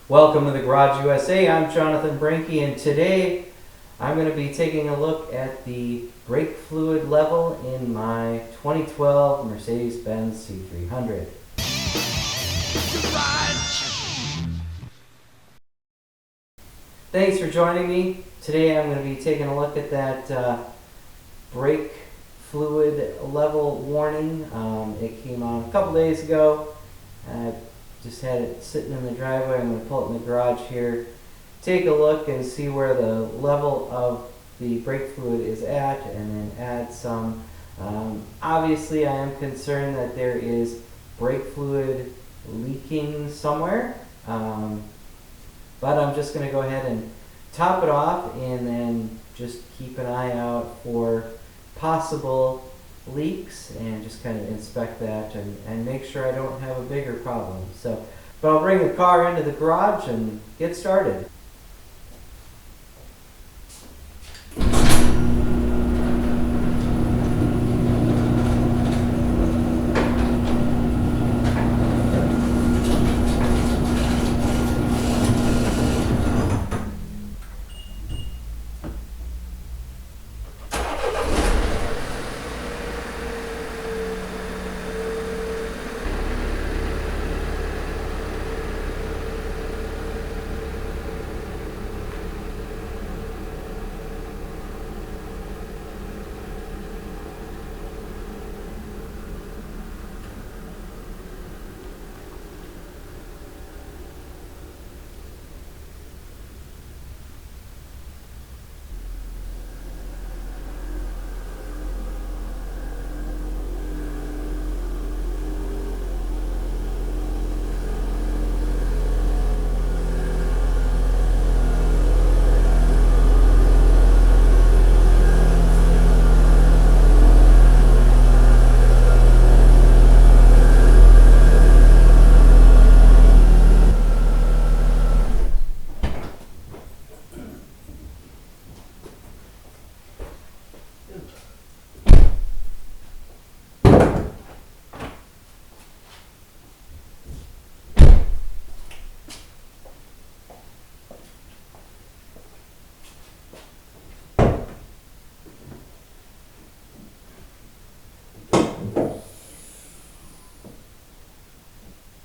Welcome to the Garage USA. I'm Jonathan Brinke, and today I'm going to be taking a look at the brake fluid level in my 2012 Mercedes-Benz C300. Thanks for joining me. Today I'm going to be taking a look at that brake fluid level warning. It came on a couple days ago. I just had it sitting in the driveway. I'm going to pull it in the garage here, take a look and see where the level of the brake fluid is at, and then add some. Obviously I am concerned that there is brake fluid leaking somewhere, but I'm just going to go ahead and top it off and then just keep an eye out for possible leaks and just kind of inspect that and make sure I don't have a bigger problem. But I'll bring the car into the garage and get started.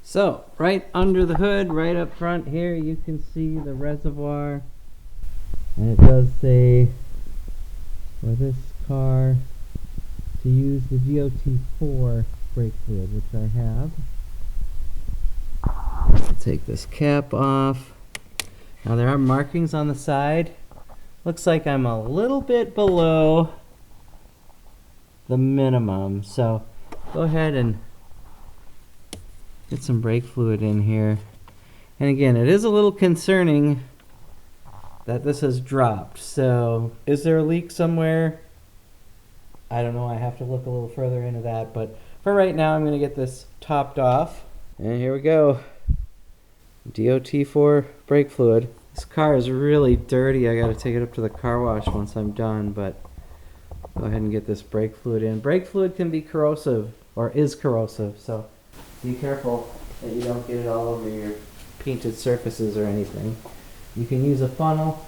So, right under the hood, right up front here, you can see the reservoir. And it does say for this car to use the GOT4 brake fluid, which I have. I'll take this cap off. Now there are markings on the side. Looks like I'm a little bit below the minimum. So, go ahead and get some brake fluid in here. And again, it is a little concerning that this has dropped. So is there a leak somewhere? I don't know. I have to look a little further into that. But for right now, I'm going to get this topped off. And here we go. DOT4 brake fluid. This car is really dirty. I got to take it up to the car wash once I'm done. But go ahead and get this brake fluid in. Brake fluid can be corrosive, or is corrosive. So be careful that you don't get it all over your painted surfaces or anything. You can use a funnel,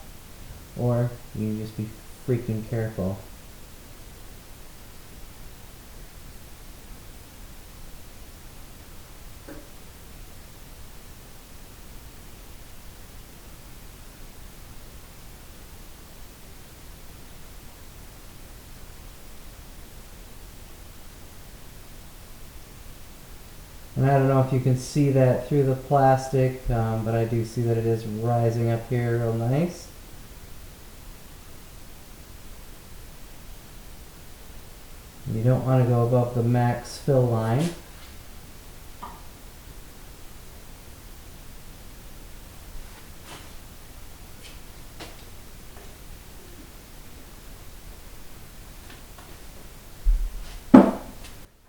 or you can just be freaking careful. And I don't know if you can see that through the plastic, but I do see that it is rising up here real nice. You don't want to go above the max fill line.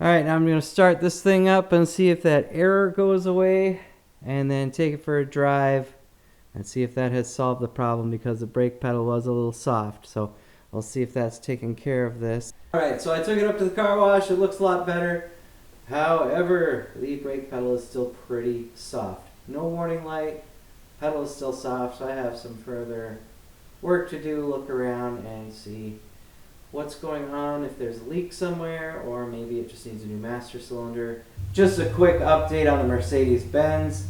Alright, now I'm going to start this thing up and see if that error goes away, and then take it for a drive and see if that has solved the problem, because the brake pedal was a little soft. So I'll see if that's taken care of this. Alright, so I took it up to the car wash. It looks a lot better. However, the brake pedal is still pretty soft. No warning light, Pedal is still soft, so I have some further work to do, look around and see what's going on, if there's a leak somewhere, or maybe it just needs a new master cylinder. Just a quick update on the Mercedes-Benz.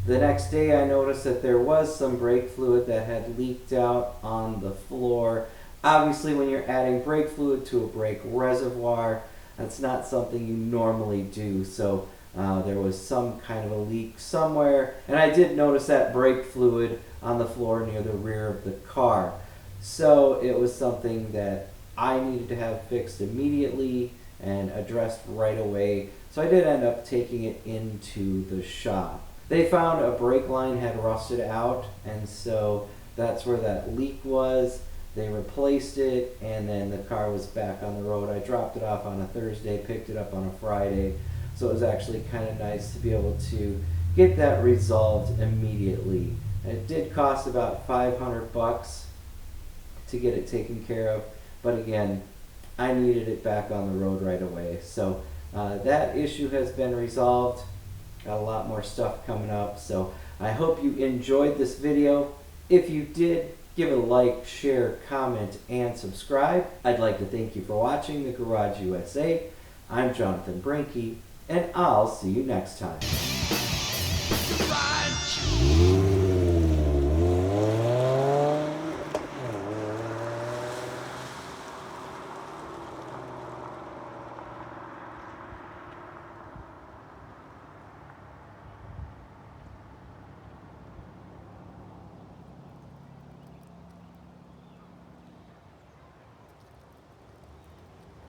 The next day I noticed that there was some brake fluid that had leaked out on the floor. Obviously when you're adding brake fluid to a brake reservoir, that's not something you normally do, so there was some kind of a leak somewhere, and I did notice that brake fluid on the floor near the rear of the car. So it was something that I needed to have fixed immediately and addressed right away. So I did end up taking it into the shop. They found a brake line had rusted out, and so that's where that leak was. They replaced it, and then the car was back on the road. I dropped it off on a Thursday, picked it up on a Friday. So it was actually kind of nice to be able to get that resolved immediately. And it did cost about $500 to get it taken care of, but again, I needed it back on the road right away. So that issue has been resolved. Got a lot more stuff coming up, so I hope you enjoyed this video. If you did, give it a like, share, comment, and subscribe. I'd like to thank you for watching The Garage USA. I'm Jonathan Brinke, and I'll see you next time.